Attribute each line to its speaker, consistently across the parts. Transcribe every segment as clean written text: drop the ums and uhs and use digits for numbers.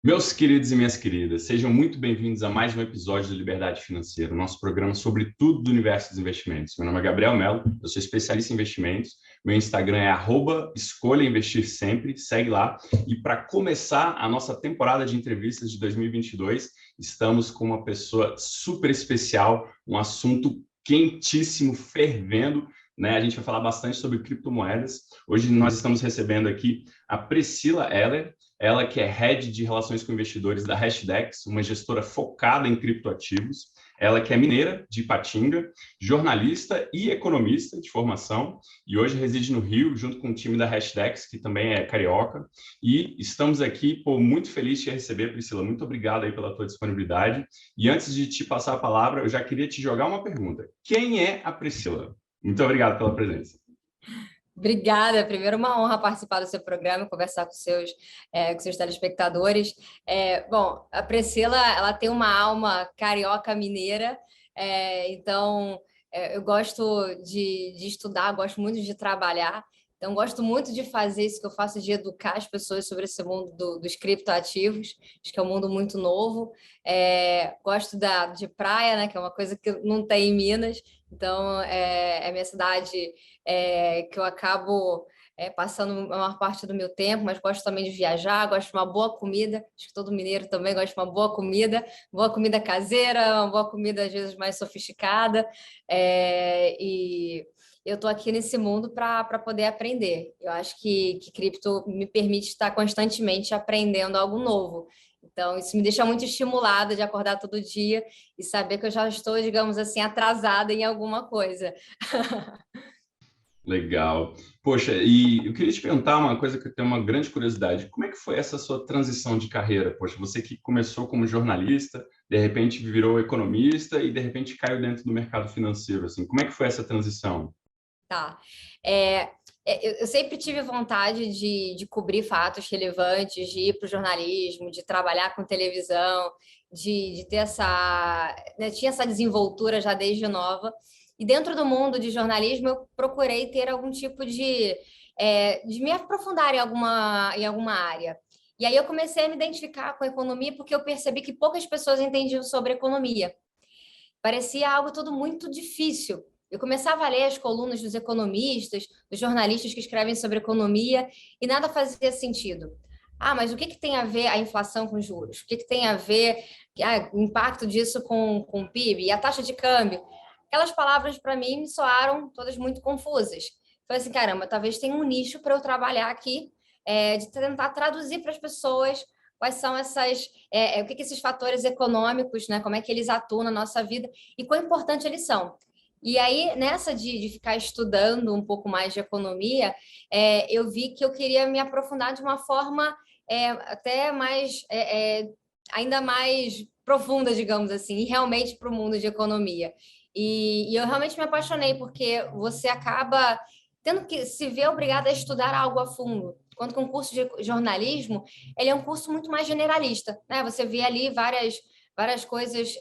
Speaker 1: Meus queridos e minhas queridas, sejam muito bem-vindos a mais um episódio do Liberdade Financeira, o nosso programa sobre tudo do universo dos investimentos. Meu nome é Gabriel Mello, eu sou especialista em investimentos, meu Instagram é @escolhainvestirsemempre, segue lá. E para começar a nossa temporada de entrevistas de 2022, estamos com uma pessoa super especial, um assunto quentíssimo, fervendo, né? A gente vai falar bastante sobre criptomoedas. Hoje nós estamos recebendo aqui a Priscila Heller, ela que é Head de Relações com Investidores da Hashdex, uma gestora focada em criptoativos. Ela que é mineira de Ipatinga, jornalista e economista de formação, e hoje reside no Rio, junto com o time da Hashdex, que também é carioca. E estamos aqui, muito feliz de te receber, Priscila. Muito obrigado aí pela tua disponibilidade. E antes de te passar a palavra, eu já queria te jogar uma pergunta. Quem é a Priscila? Muito obrigado pela presença.
Speaker 2: Obrigada. Primeiro, uma honra participar do seu programa e conversar com seus telespectadores. Bom, a Priscila, ela tem uma alma carioca mineira, eu gosto de estudar, gosto muito de trabalhar, então gosto muito de fazer isso que eu faço, de educar as pessoas sobre esse mundo dos criptoativos, acho que é um mundo muito novo. Gosto de praia, né, que é uma coisa que não tem em Minas, então é minha cidade que eu acabo passando a maior parte do meu tempo, mas gosto também de viajar, gosto de uma boa comida, acho que todo mineiro também gosta de uma boa comida caseira, uma boa comida às vezes mais sofisticada, e eu estou aqui nesse mundo para poder aprender. Eu acho que cripto me permite estar constantemente aprendendo algo novo. Então, isso me deixa muito estimulada de acordar todo dia e saber que eu já estou, digamos assim, atrasada em alguma coisa.
Speaker 1: Legal. Poxa, e eu queria te perguntar uma coisa que eu tenho uma grande curiosidade. Como é que foi essa sua transição de carreira? Poxa, você que começou como jornalista, de repente virou economista e de repente caiu dentro do mercado financeiro, assim. Como é que foi essa transição?
Speaker 2: Tá. É, eu sempre tive vontade de cobrir fatos relevantes, de ir para o jornalismo, de trabalhar com televisão, de ter essa, né, tinha essa desenvoltura já desde nova. E dentro do mundo de jornalismo, eu procurei ter algum tipo de me aprofundar em alguma área. E aí eu comecei a me identificar com a economia porque eu percebi que poucas pessoas entendiam sobre economia. Parecia algo tudo muito difícil. Eu começava a ler as colunas dos economistas, dos jornalistas que escrevem sobre economia, e nada fazia sentido. Ah, mas o que tem a ver a inflação com juros? O que tem a ver o impacto disso com o PIB? E a taxa de câmbio? Aquelas palavras, para mim, me soaram todas muito confusas. Falei assim, caramba, talvez tenha um nicho para eu trabalhar aqui, de tentar traduzir para as pessoas quais são o que esses fatores econômicos, né, como é que eles atuam na nossa vida e quão importante eles são. E aí, nessa de ficar estudando um pouco mais de economia, eu vi que eu queria me aprofundar de uma forma até mais, ainda mais profunda, digamos assim, e realmente para o mundo de economia. E eu realmente me apaixonei, porque você acaba tendo que se ver obrigada a estudar algo a fundo. Quanto que um curso de jornalismo, ele é um curso muito mais generalista, né? Você vê ali várias coisas,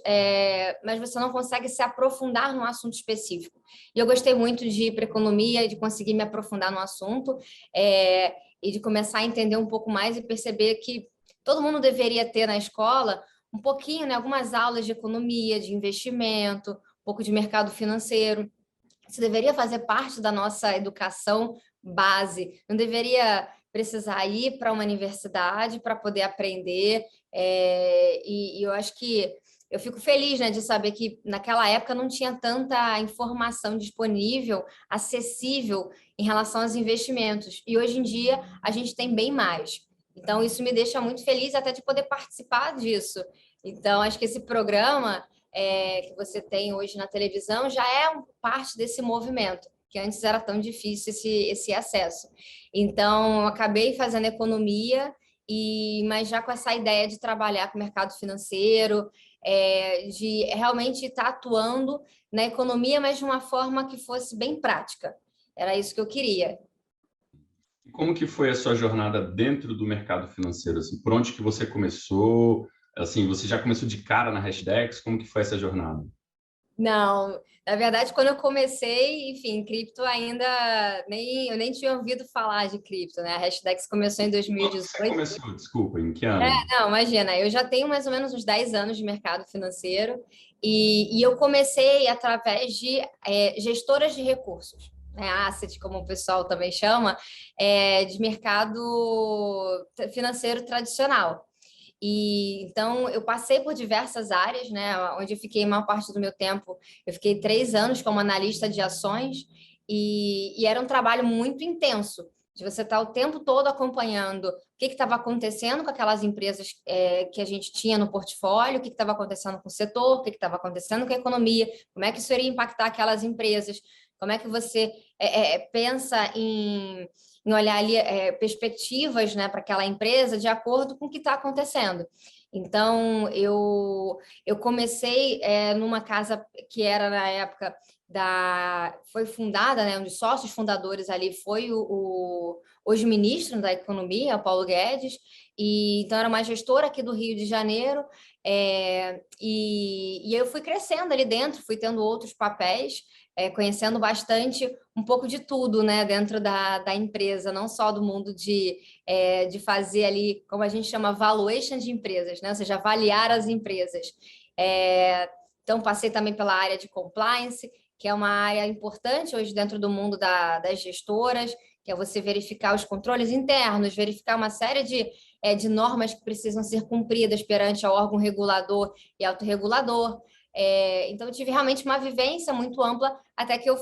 Speaker 2: mas você não consegue se aprofundar num assunto específico. E eu gostei muito de ir para economia, de conseguir me aprofundar no assunto, e de começar a entender um pouco mais e perceber que todo mundo deveria ter na escola um pouquinho, né, algumas aulas de economia, de investimento, um pouco de mercado financeiro. Isso deveria fazer parte da nossa educação base, não deveria precisar ir para uma universidade para poder aprender. E eu acho que eu fico feliz, né, de saber que naquela época não tinha tanta informação disponível, acessível em relação aos investimentos. E hoje em dia a gente tem bem mais. Então, isso me deixa muito feliz até de poder participar disso. Então, acho que esse programa que você tem hoje na televisão já é parte desse movimento, que antes era tão difícil esse acesso. Então, eu acabei fazendo economia, mas já com essa ideia de trabalhar com o mercado financeiro, de realmente estar atuando na economia, mas de uma forma que fosse bem prática. Era isso que eu queria.
Speaker 1: E como que foi a sua jornada dentro do mercado financeiro? Assim, por onde que você começou? Assim, você já começou de cara na Hashdex? Como que foi essa jornada?
Speaker 2: Não, na verdade, quando eu comecei, enfim, cripto ainda eu nem tinha ouvido falar de cripto, né? A Hashdex começou em
Speaker 1: Quando que você
Speaker 2: 2018.
Speaker 1: começou? Desculpa, em que ano?
Speaker 2: Não, imagina, eu já tenho mais ou menos uns 10 anos de mercado financeiro e eu comecei através de gestoras de recursos, né? Asset, como o pessoal também chama, de mercado financeiro tradicional. E então eu passei por diversas áreas, né? Onde eu fiquei a maior parte do meu tempo. Eu fiquei 3 anos como analista de ações e era um trabalho muito intenso, de você estar o tempo todo acompanhando o que estava acontecendo com aquelas empresas que a gente tinha no portfólio, o que estava acontecendo com o setor, o que estava acontecendo com a economia, como é que isso iria impactar aquelas empresas, como é que você pensa em olhar ali perspectivas, né, para aquela empresa de acordo com o que está acontecendo. Então, eu comecei numa casa que era, na época, foi fundada, né, um dos sócios fundadores ali foi hoje ministro da Economia, o Paulo Guedes, e então era uma gestora aqui do Rio de Janeiro, e eu fui crescendo ali dentro, fui tendo outros papéis, conhecendo bastante um pouco de tudo, né, dentro da empresa, não só do mundo de fazer ali, como a gente chama, valuation de empresas, né, ou seja, avaliar as empresas. Então, passei também pela área de compliance, que é uma área importante hoje dentro do mundo das gestoras, que é você verificar os controles internos, verificar uma série de normas que precisam ser cumpridas perante ao órgão regulador e autorregulador. Então, eu tive realmente uma vivência muito ampla até que eu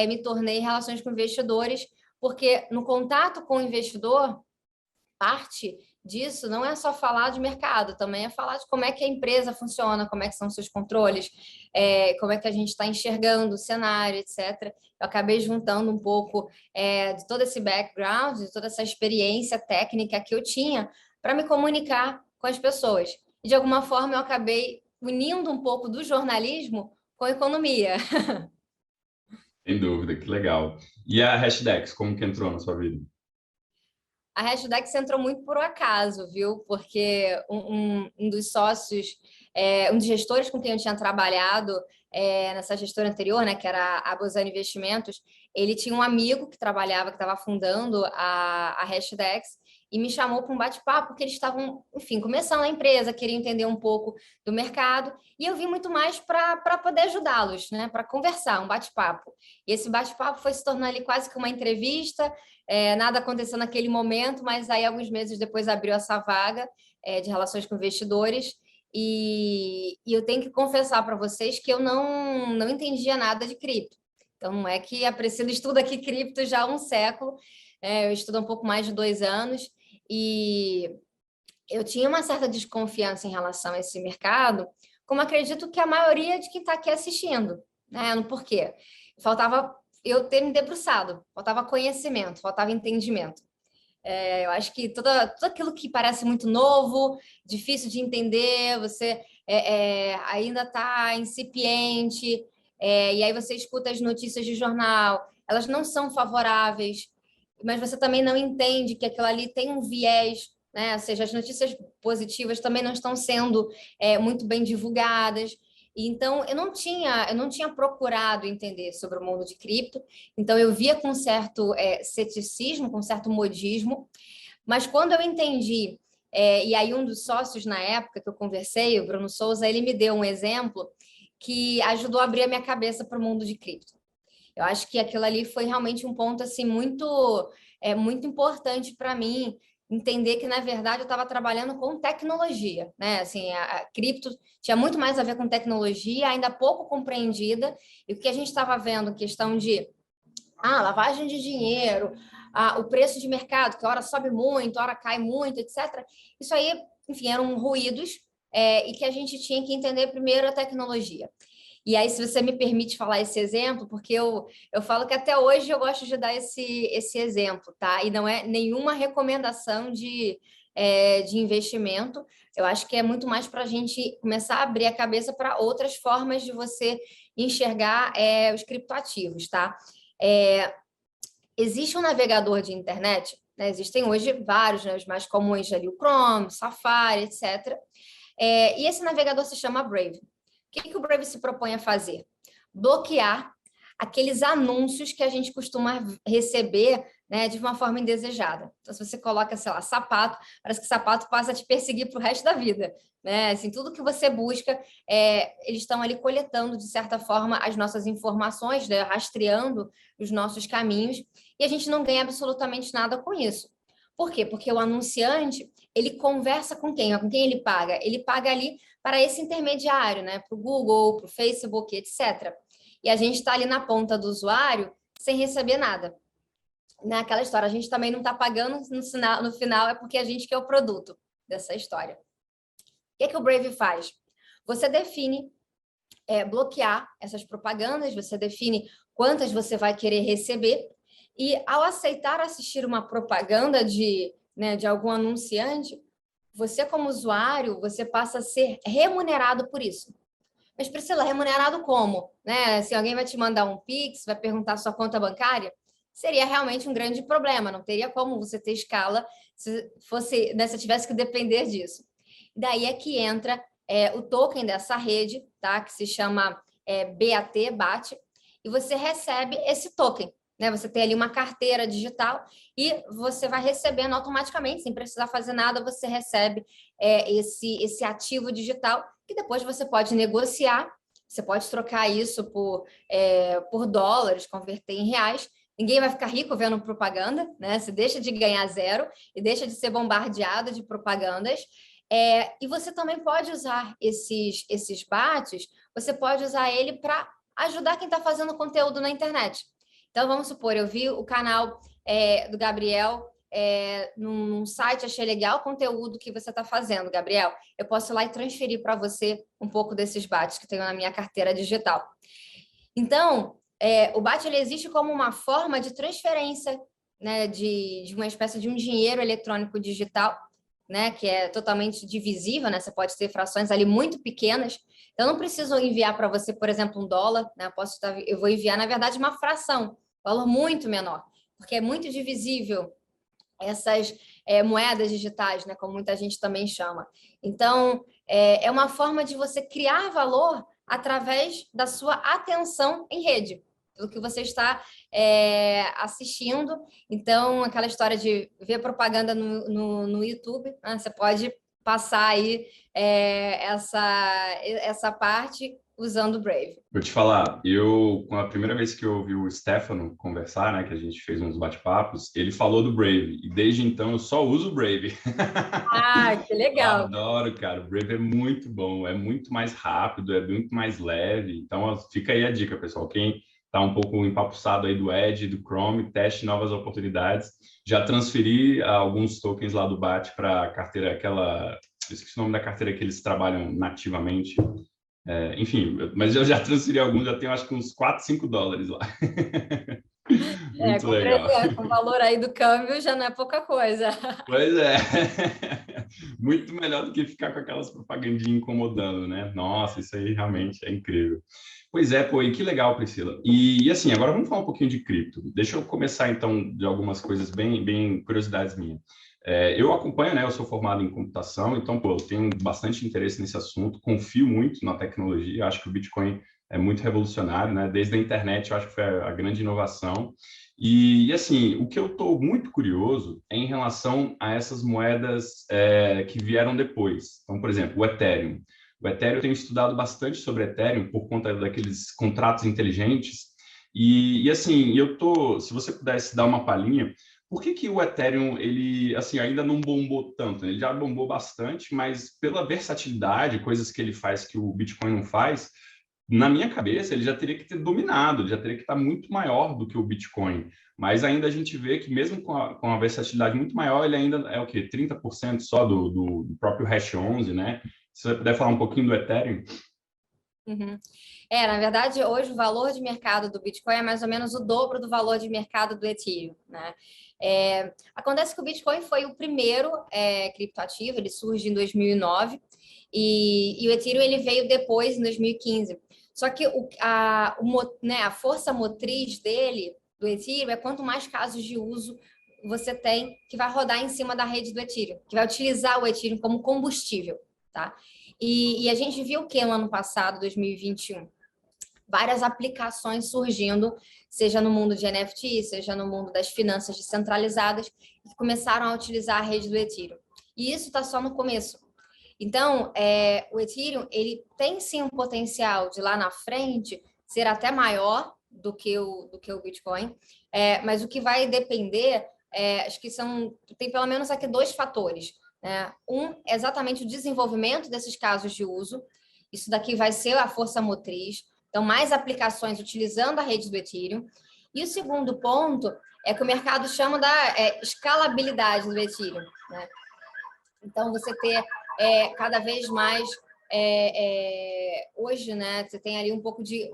Speaker 2: me tornei em relações com investidores, porque no contato com o investidor, parte disso não é só falar de mercado, também é falar de como é que a empresa funciona, como é que são seus controles, como é que a gente está enxergando o cenário, etc. Eu acabei juntando um pouco de todo esse background, de toda essa experiência técnica que eu tinha para me comunicar com as pessoas. E, de alguma forma, eu acabei unindo um pouco do jornalismo com a economia.
Speaker 1: Sem dúvida, que legal. E a Hashdex, como que entrou na sua vida?
Speaker 2: A Hashdex entrou muito por acaso, viu? Porque um dos sócios, um dos gestores com quem eu tinha trabalhado nessa gestora anterior, né, que era a Bozano Investimentos, ele tinha um amigo que trabalhava, que estava fundando a Hashdex, e me chamou para um bate-papo, porque eles estavam, enfim, começando a empresa, queriam entender um pouco do mercado, e eu vim muito mais para poder ajudá-los, né, para conversar, um bate-papo. E esse bate-papo foi se tornando ali quase que uma entrevista. Nada aconteceu naquele momento, mas aí alguns meses depois abriu essa vaga de relações com investidores e eu tenho que confessar para vocês que eu não entendia nada de cripto. Então, não é que a Priscila estuda aqui cripto já há um século, eu estudo há um pouco mais de 2 anos e eu tinha uma certa desconfiança em relação a esse mercado, como acredito que a maioria de quem está aqui assistindo, né? No porquê. Faltava eu ter me debruçado, faltava conhecimento, faltava entendimento. Eu acho que tudo aquilo que parece muito novo, difícil de entender, você ainda está incipiente, e aí você escuta as notícias de jornal, elas não são favoráveis, mas você também não entende que aquilo ali tem um viés, né? Ou seja, as notícias positivas também não estão sendo muito bem divulgadas. Então, eu não tinha procurado entender sobre o mundo de cripto, então eu via com certo ceticismo, com certo modismo, mas quando eu entendi, e aí um dos sócios na época que eu conversei, o Bruno Souza, ele me deu um exemplo que ajudou a abrir a minha cabeça para o mundo de cripto. Eu acho que aquilo ali foi realmente um ponto assim muito importante para mim entender que na verdade eu estava trabalhando com tecnologia, né? Assim, a cripto tinha muito mais a ver com tecnologia, ainda pouco compreendida, e o que a gente estava vendo, questão de lavagem de dinheiro, o preço de mercado, que hora sobe muito, hora cai muito, etc. Isso aí, enfim, eram ruídos e que a gente tinha que entender primeiro a tecnologia. E aí, se você me permite falar esse exemplo, porque eu falo que até hoje eu gosto de dar esse exemplo, tá? E não é nenhuma recomendação de investimento. Eu acho que é muito mais para a gente começar a abrir a cabeça para outras formas de você enxergar os criptoativos, tá? Existe um navegador de internet, né? Existem hoje vários, né? Os mais comuns ali, o Chrome, Safari, etc. E esse navegador se chama Brave. que o Brave se propõe a fazer? Bloquear aqueles anúncios que a gente costuma receber, né, de uma forma indesejada. Então, se você coloca, sei lá, sapato, parece que sapato passa a te perseguir para o resto da vida, né? Assim, tudo que você busca, eles estão ali coletando, de certa forma, as nossas informações, né, rastreando os nossos caminhos, e a gente não ganha absolutamente nada com isso. Por quê? Porque o anunciante, ele conversa com quem? Com quem ele paga? Ele paga ali para esse intermediário, né? Para o Google, para o Facebook, etc. E a gente está ali na ponta do usuário sem receber nada. Naquela história, a gente também não está pagando no final, é porque a gente quer o produto dessa história. O que o Brave faz? Você define bloquear essas propagandas, você define quantas você vai querer receber, e ao aceitar assistir uma propaganda de algum anunciante, você como usuário, você passa a ser remunerado por isso. Mas, Priscila, remunerado como? Né? Se alguém vai te mandar um Pix, vai perguntar sua conta bancária, seria realmente um grande problema, não teria como você ter escala se fosse, né, se tivesse que depender disso. Daí é que entra o token dessa rede, tá? Que se chama BAT, e você recebe esse token. Né? Você tem ali uma carteira digital e você vai recebendo automaticamente, sem precisar fazer nada, você recebe esse ativo digital que depois você pode negociar, você pode trocar isso por dólares, converter em reais. Ninguém vai ficar rico vendo propaganda, né? Você deixa de ganhar zero e deixa de ser bombardeado de propagandas. E você também pode usar esses BATs, você pode usar ele para ajudar quem está fazendo conteúdo na internet. Então, vamos supor, eu vi o canal do Gabriel num site, achei legal o conteúdo que você está fazendo, Gabriel. Eu posso ir lá e transferir para você um pouco desses BATs que tenho na minha carteira digital. Então, o BAT ele existe como uma forma de transferência, né, de uma espécie de um dinheiro eletrônico digital, né, que é totalmente divisível, né? Você pode ter frações ali muito pequenas. Então, eu não preciso enviar para você, por exemplo, $1, né? Eu vou enviar, na verdade, uma fração, valor muito menor, porque é muito divisível essas moedas digitais, né, como muita gente também chama. Então, é uma forma de você criar valor através da sua atenção em rede, do que você está assistindo. Então, aquela história de ver propaganda no YouTube, né, você pode passar aí essa parte usando o Brave.
Speaker 1: Vou te falar, com a primeira vez que eu ouvi o Stefano conversar, né, que a gente fez uns bate-papos, ele falou do Brave, e desde então eu só uso o Brave.
Speaker 2: Ah, que legal.
Speaker 1: Eu adoro, cara, o Brave é muito bom, é muito mais rápido, é muito mais leve, então fica aí a dica, pessoal, quem está um pouco empapuçado aí do Edge, do Chrome, teste novas oportunidades. Já transferi alguns tokens lá do BAT para a carteira, eu esqueci o nome da carteira que eles trabalham nativamente, enfim, mas eu já transferi alguns, já tenho acho que uns $4, $5 lá. Muito legal.
Speaker 2: Com o valor aí do câmbio já não é pouca coisa.
Speaker 1: Pois é. Muito melhor do que ficar com aquelas propagandinhas incomodando, né? Nossa, isso aí realmente é incrível. Pois é, pô, e que legal, Priscila. E assim, agora vamos falar um pouquinho de cripto. Deixa eu começar, então, de algumas coisas bem curiosidades minhas. Eu acompanho, né? Eu sou formado em computação, então, pô, eu tenho bastante interesse nesse assunto, confio muito na tecnologia, acho que o Bitcoin é muito revolucionário, né? Desde a internet, eu acho que foi a grande inovação. E assim, o que eu estou muito curioso é em relação a essas moedas que vieram depois. Então, por exemplo, o Ethereum. O Ethereum, eu tenho estudado bastante sobre Ethereum por conta daqueles contratos inteligentes. E assim, se você pudesse dar uma palhinha, por que o Ethereum ele assim ainda não bombou tanto? Ele já bombou bastante, mas pela versatilidade, coisas que ele faz que o Bitcoin não faz, na minha cabeça, ele já teria que ter dominado, ele já teria que estar muito maior do que o Bitcoin. Mas ainda a gente vê que, mesmo com a versatilidade muito maior, ele ainda é o quê? 30% só do próprio Hash 11, né? Se você puder falar um pouquinho do Ethereum.
Speaker 2: Uhum. Na verdade, hoje o valor de mercado do Bitcoin é mais ou menos o dobro do valor de mercado do Ethereum, né? Acontece que o Bitcoin foi o primeiro criptoativo, ele surge em 2009 e o Ethereum ele veio depois, em 2015. Só que a força motriz dele, do Ethereum, é quanto mais casos de uso você tem que vai rodar em cima da rede do Ethereum, que vai utilizar o Ethereum como combustível, tá? E a gente viu que no ano passado, 2021, várias aplicações surgindo, seja no mundo de NFT, seja no mundo das finanças descentralizadas, que começaram a utilizar a rede do Ethereum. E isso está só no começo. Então, o Ethereum, ele tem sim um potencial de lá na frente ser até maior do que o Bitcoin, mas o que vai depender, acho que tem pelo menos aqui dois fatores, né? Um é exatamente o desenvolvimento desses casos de uso, isso daqui vai ser a força motriz, então mais aplicações utilizando a rede do Ethereum. E o segundo ponto é que o mercado chama da escalabilidade do Ethereum, né? Então, você ter cada vez mais... hoje, né, você tem ali um pouco de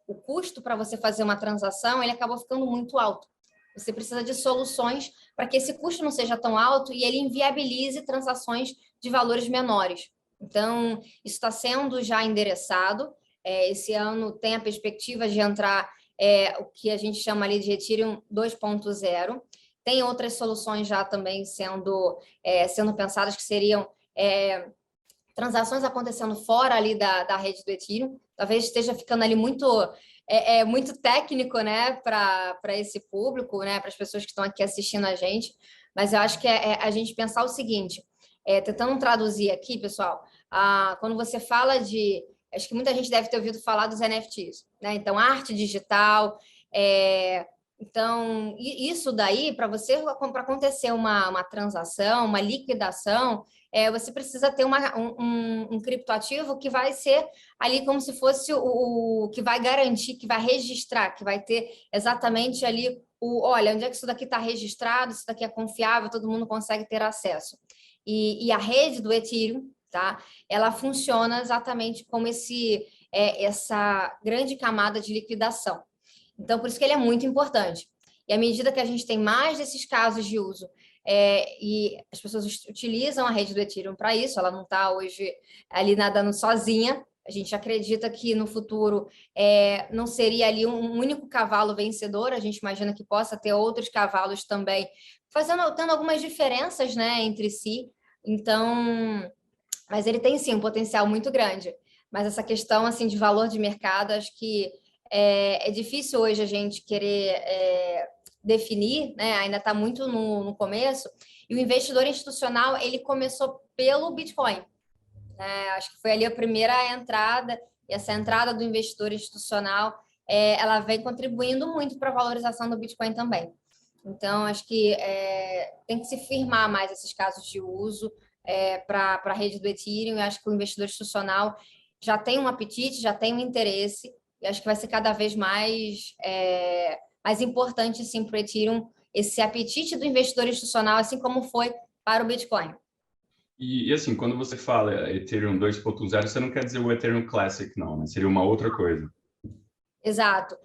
Speaker 2: o custo para você fazer uma transação, ele acabou ficando muito alto. Você precisa de soluções para que esse custo não seja tão alto e ele inviabilize transações de valores menores. Então, isso está sendo já endereçado. Esse ano tem a perspectiva de entrar o que a gente chama ali de Ethereum 2.0. Tem outras soluções já também sendo pensadas que seriam transações acontecendo fora ali da rede do Ethereum. Talvez esteja ficando ali muito técnico, né, para esse público, né, para as pessoas que estão aqui assistindo a gente. Mas eu acho que a gente pensar o seguinte, tentando traduzir aqui, pessoal, quando você fala de... Acho que muita gente deve ter ouvido falar dos NFTs, né? Então, arte digital... Então, isso daí, para acontecer uma transação, uma liquidação, você precisa ter um criptoativo que vai ser ali como se fosse o que vai garantir, que vai registrar, que vai ter exatamente ali olha, onde é que isso daqui está registrado, isso daqui é confiável, todo mundo consegue ter acesso. E a rede do Ethereum, tá? Ela funciona exatamente como essa grande camada de liquidação. Então, por isso que ele é muito importante. E à medida que a gente tem mais desses casos de uso e as pessoas utilizam a rede do Ethereum para isso, ela não está hoje ali nadando sozinha, a gente acredita que no futuro não seria ali um único cavalo vencedor, a gente imagina que possa ter outros cavalos também, tendo algumas diferenças, né, entre si. Então, mas ele tem sim um potencial muito grande. Mas essa questão assim de valor de mercado, acho que é difícil hoje a gente querer definir, né? Ainda está muito no começo. E o investidor institucional, ele começou pelo Bitcoin, né? Acho que foi ali a primeira entrada, e essa entrada do investidor institucional, ela vem contribuindo muito para a valorização do Bitcoin também. Então, acho que tem que se firmar mais esses casos de uso para a rede do Ethereum. Eu acho que o investidor institucional já tem um apetite, já tem um interesse, e acho que vai ser cada vez mais importante, sim, para o Ethereum, esse apetite do investidor institucional, assim como foi para o Bitcoin.
Speaker 1: E assim, quando você fala Ethereum 2.0, você não quer dizer o Ethereum Classic, não, né? Seria uma outra coisa.
Speaker 2: Exato.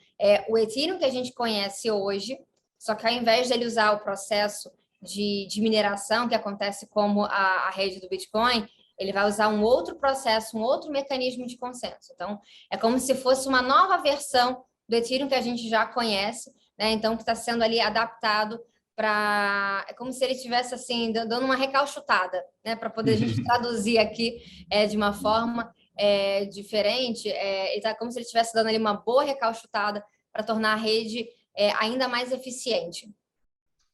Speaker 2: O Ethereum que a gente conhece hoje, só que ao invés dele usar o processo de mineração que acontece como a rede do Bitcoin, ele vai usar um outro processo, um outro mecanismo de consenso. Então, é como se fosse uma nova versão do Ethereum que a gente já conhece, né? Então, que está sendo ali adaptado para... É como se ele estivesse, assim, dando uma recalchutada, né? Para poder a gente traduzir aqui de uma forma diferente. Ele está como se ele estivesse dando ali uma boa recalchutada para tornar a rede ainda mais eficiente.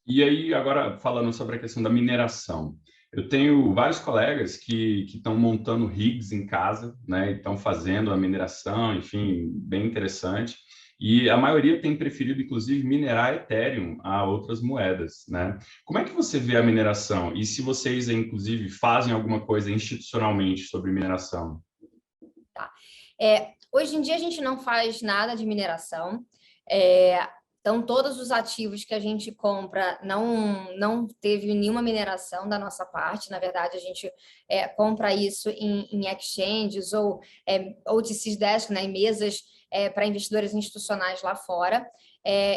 Speaker 1: E aí, agora, falando sobre a questão da mineração. Eu tenho vários colegas que estão montando rigs em casa, né? Estão fazendo a mineração, enfim, bem interessante. E a maioria tem preferido, inclusive, minerar Ethereum a outras moedas, né? Como é que você vê a mineração? E se vocês, inclusive, fazem alguma coisa institucionalmente sobre mineração?
Speaker 2: Tá. Hoje em dia, a gente não faz nada de mineração. Então, todos os ativos que a gente compra não teve nenhuma mineração da nossa parte. Na verdade, a gente compra isso em exchanges ou OTC Desk, né, em mesas para investidores institucionais lá fora.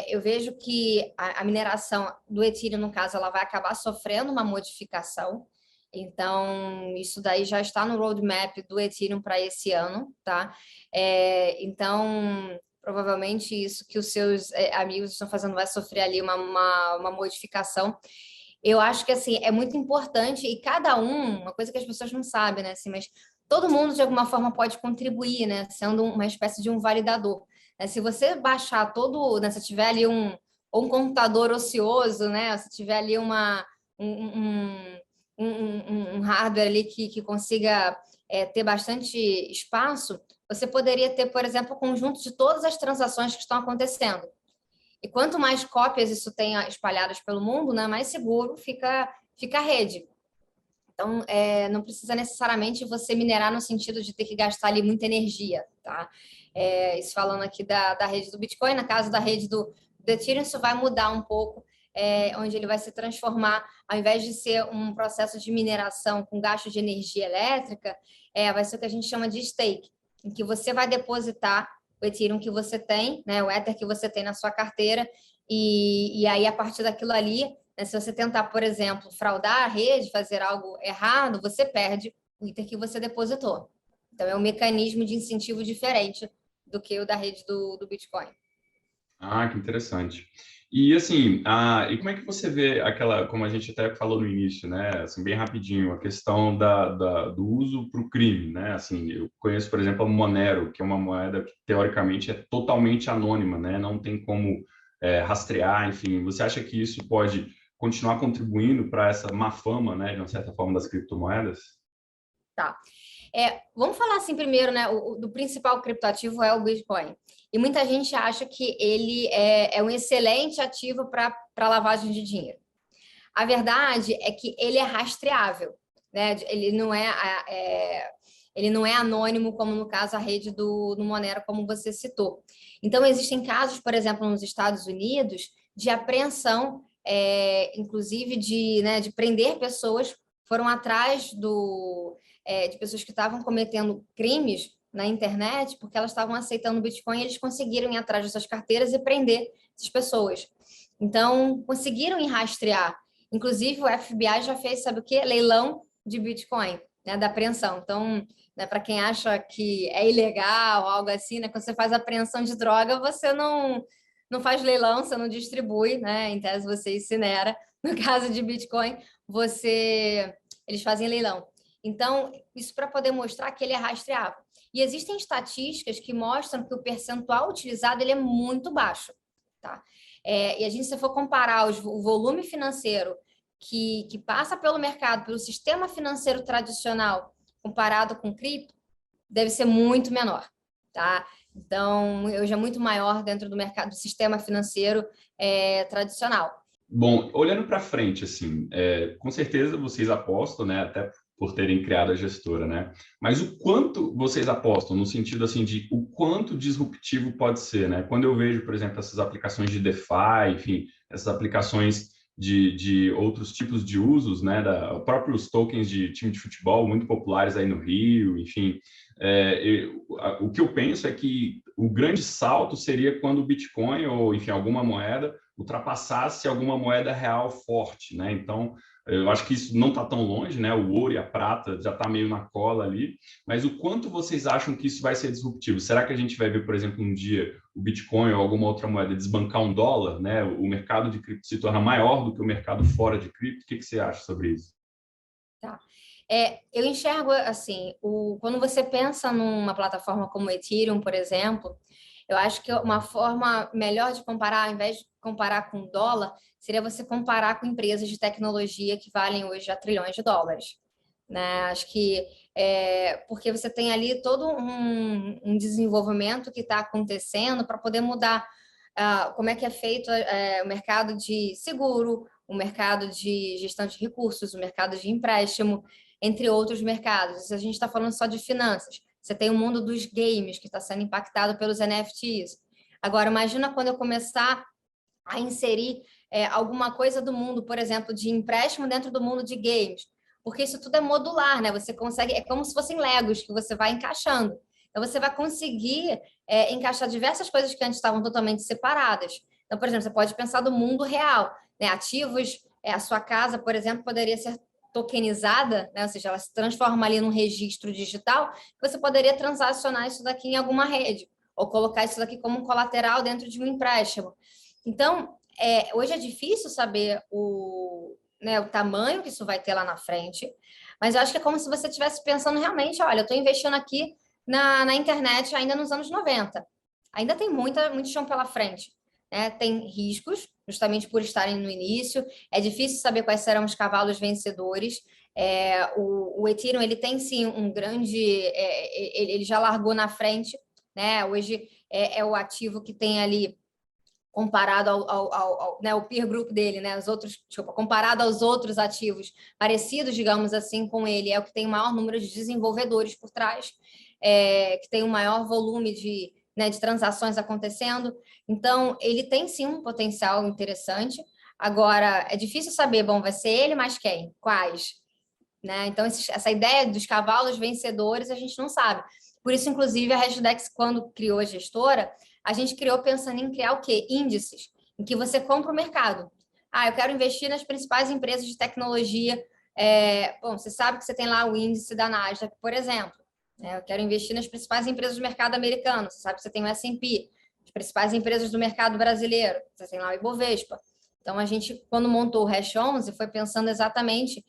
Speaker 2: Eu vejo que a mineração do Ethereum, no caso, ela vai acabar sofrendo uma modificação. Então, isso daí já está no roadmap do Ethereum para esse ano, tá? Então, provavelmente isso que os seus amigos estão fazendo vai sofrer ali uma modificação. Eu acho que assim é muito importante e cada uma coisa que as pessoas não sabem, né? Assim, mas todo mundo de alguma forma pode contribuir, né? Sendo uma espécie de um validador. Né? Se você baixar todo, né? Se tiver ali ou um computador ocioso, né? Se tiver ali um hardware ali que consiga ter bastante espaço, você poderia ter, por exemplo, o conjunto de todas as transações que estão acontecendo. E quanto mais cópias isso tenha espalhadas pelo mundo, né, mais seguro fica a rede. Então, não precisa necessariamente você minerar no sentido de ter que gastar ali muita energia, tá? Isso falando aqui da rede do Bitcoin, na casa da rede do Ethereum, isso vai mudar um pouco, onde ele vai se transformar, ao invés de ser um processo de mineração com gasto de energia elétrica, vai ser o que a gente chama de stake, em que você vai depositar o Ethereum que você tem, né, o Ether que você tem na sua carteira, e aí, a partir daquilo ali, né, se você tentar, por exemplo, fraudar a rede, fazer algo errado, você perde o Ether que você depositou. Então, é um mecanismo de incentivo diferente do que o da rede do Bitcoin.
Speaker 1: Ah, que interessante. E assim, e como é que você vê aquela, como a gente até falou no início, né? Assim, bem rapidinho, a questão do uso para o crime, né? Assim, eu conheço, por exemplo, a Monero, que é uma moeda que teoricamente é totalmente anônima, né? Não tem como rastrear, enfim. Você acha que isso pode continuar contribuindo para essa má fama, né? De uma certa forma, das criptomoedas?
Speaker 2: Tá. Vamos falar assim primeiro, né? Do principal criptoativo é o Bitcoin. E muita gente acha que ele é um excelente ativo para lavagem de dinheiro. A verdade é que ele é rastreável, né? Ele não é anônimo, como no caso a rede do Monero, como você citou. Então, existem casos, por exemplo, nos Estados Unidos, de apreensão, inclusive de prender pessoas, foram atrás de pessoas que estavam cometendo crimes na internet, porque elas estavam aceitando Bitcoin, e eles conseguiram ir atrás dessas carteiras e prender essas pessoas. Então, conseguiram ir rastrear. Inclusive, o FBI já fez, sabe o quê? Leilão de Bitcoin, né, da apreensão. Então, né, para quem acha que é ilegal, algo assim, né, quando você faz apreensão de droga, você não faz leilão, você não distribui, né? Em tese, você incinera. No caso de Bitcoin, eles fazem leilão. Então, isso para poder mostrar que ele é rastreável. E existem estatísticas que mostram que o percentual utilizado ele é muito baixo, tá? E a gente, se for comparar o volume financeiro que passa pelo mercado, pelo sistema financeiro tradicional, comparado com cripto, deve ser muito menor, tá? Então, hoje é muito maior dentro do mercado, do sistema financeiro tradicional.
Speaker 1: Bom, olhando para frente, assim, com certeza vocês apostam, né, até por terem criado a gestora, né? Mas o quanto vocês apostam no sentido assim de o quanto disruptivo pode ser, né? Quando eu vejo, por exemplo, essas aplicações de DeFi, enfim, essas aplicações de outros tipos de usos, né? Próprios tokens de time de futebol muito populares aí no Rio, enfim, o que eu penso é que o grande salto seria quando o Bitcoin ou, enfim, alguma moeda ultrapassasse alguma moeda real forte, né? Então, eu acho que isso não está tão longe, né? O ouro e a prata já está meio na cola ali, mas o quanto vocês acham que isso vai ser disruptivo? Será que a gente vai ver, por exemplo, um dia o Bitcoin ou alguma outra moeda desbancar um dólar, né? O mercado de cripto se torna maior do que o mercado fora de cripto? O que você acha sobre isso?
Speaker 2: Tá. Eu enxergo assim, quando você pensa numa plataforma como o Ethereum, por exemplo, eu acho que uma forma melhor de comparar, ao invés de comparar com dólar, seria você comparar com empresas de tecnologia que valem hoje já trilhões de dólares. Né? Acho que porque você tem ali todo um desenvolvimento que está acontecendo para poder mudar como é que é feito o mercado de seguro, o mercado de gestão de recursos, o mercado de empréstimo, entre outros mercados. Se a gente está falando só de finanças, você tem o mundo dos games que está sendo impactado pelos NFTs. Agora, imagina quando eu começar a inserir alguma coisa do mundo, por exemplo, de empréstimo dentro do mundo de games, porque isso tudo é modular, né? Você consegue, é como se fossem Legos que você vai encaixando. Então, você vai conseguir encaixar diversas coisas que antes estavam totalmente separadas. Então, por exemplo, você pode pensar do mundo real, né? Ativos, a sua casa, por exemplo, poderia ser tokenizada, né? Ou seja, ela se transforma ali num registro digital, que você poderia transacionar isso daqui em alguma rede, ou colocar isso daqui como um colateral dentro de um empréstimo. Então, hoje é difícil saber né, o tamanho que isso vai ter lá na frente, mas eu acho que é como se você estivesse pensando realmente, olha, eu estou investindo aqui na internet ainda nos anos 90. Ainda tem muito chão pela frente, né? Tem riscos, justamente por estarem no início. É difícil saber quais serão os cavalos vencedores. O Ethereum, ele tem sim um grande... ele já largou na frente, né? Hoje é o ativo que tem ali comparado né, o peer group dele, né, comparado aos outros ativos parecidos, digamos assim, com ele, é o que tem o maior número de desenvolvedores por trás, que tem o maior volume né, de transações acontecendo. Então, ele tem sim um potencial interessante. Agora, é difícil saber, bom, vai ser ele mais quem? Quais? Né? Então, essa ideia dos cavalos vencedores, a gente não sabe. Por isso, inclusive, a Hashdex, quando criou a gestora, a gente criou pensando em criar o quê? Índices, em que você compra o mercado. Eu quero investir nas principais empresas de tecnologia. Bom, você sabe que você tem lá o índice da Nasdaq, por exemplo. Eu quero investir nas principais empresas do mercado americano. Você sabe que você tem o S&P, as principais empresas do mercado brasileiro. Você tem lá o Ibovespa. Então, a gente, quando montou o Hash 11, foi pensando exatamente...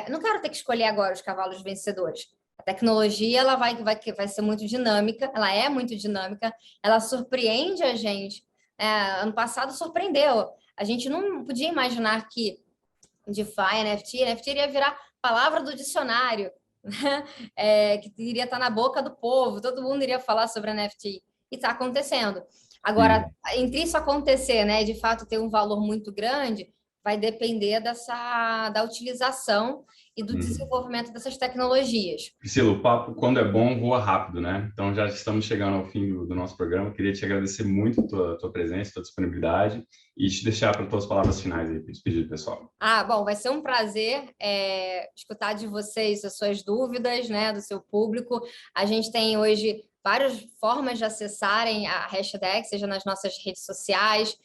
Speaker 2: não quero ter que escolher agora os cavalos vencedores. A tecnologia ela vai ser muito dinâmica, ela é muito dinâmica, ela surpreende a gente. Ano passado surpreendeu. A gente não podia imaginar que DeFi, NFT iria virar palavra do dicionário, né? Que iria estar na boca do povo, todo mundo iria falar sobre NFT. E está acontecendo. Agora, entre isso acontecer, né, de fato ter um valor muito grande, vai depender da utilização e do desenvolvimento dessas tecnologias.
Speaker 1: Priscila, o papo, quando é bom, voa rápido, né? Então, já estamos chegando ao fim do nosso programa. Queria te agradecer muito a tua presença, a tua disponibilidade e te deixar para as tuas palavras finais aí, para despedir, pessoal.
Speaker 2: Bom, vai ser um prazer escutar de vocês as suas dúvidas, né, do seu público. A gente tem hoje várias formas de acessarem a Hashdex, seja nas nossas redes sociais,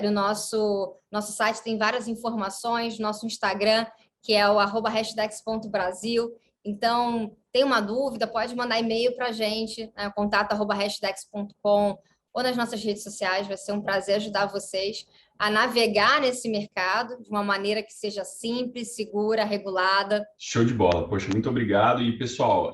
Speaker 2: no nosso site tem várias informações, nosso Instagram, que é o @hashdex.brasil. Então, tem uma dúvida, pode mandar e-mail para a gente, né, contato@hashdex.com, ou nas nossas redes sociais. Vai ser um prazer ajudar vocês a navegar nesse mercado de uma maneira que seja simples, segura, regulada.
Speaker 1: Show de bola. Poxa, muito obrigado. E, pessoal,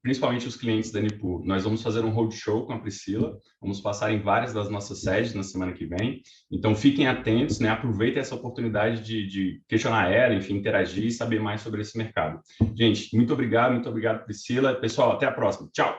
Speaker 1: principalmente os clientes da Nipu, nós vamos fazer um roadshow com a Priscila, vamos passar em várias das nossas sedes na semana que vem. Então, fiquem atentos, né? Aproveitem essa oportunidade de questionar ela, enfim, interagir e saber mais sobre esse mercado. Gente, muito obrigado, Priscila. Pessoal, até a próxima. Tchau!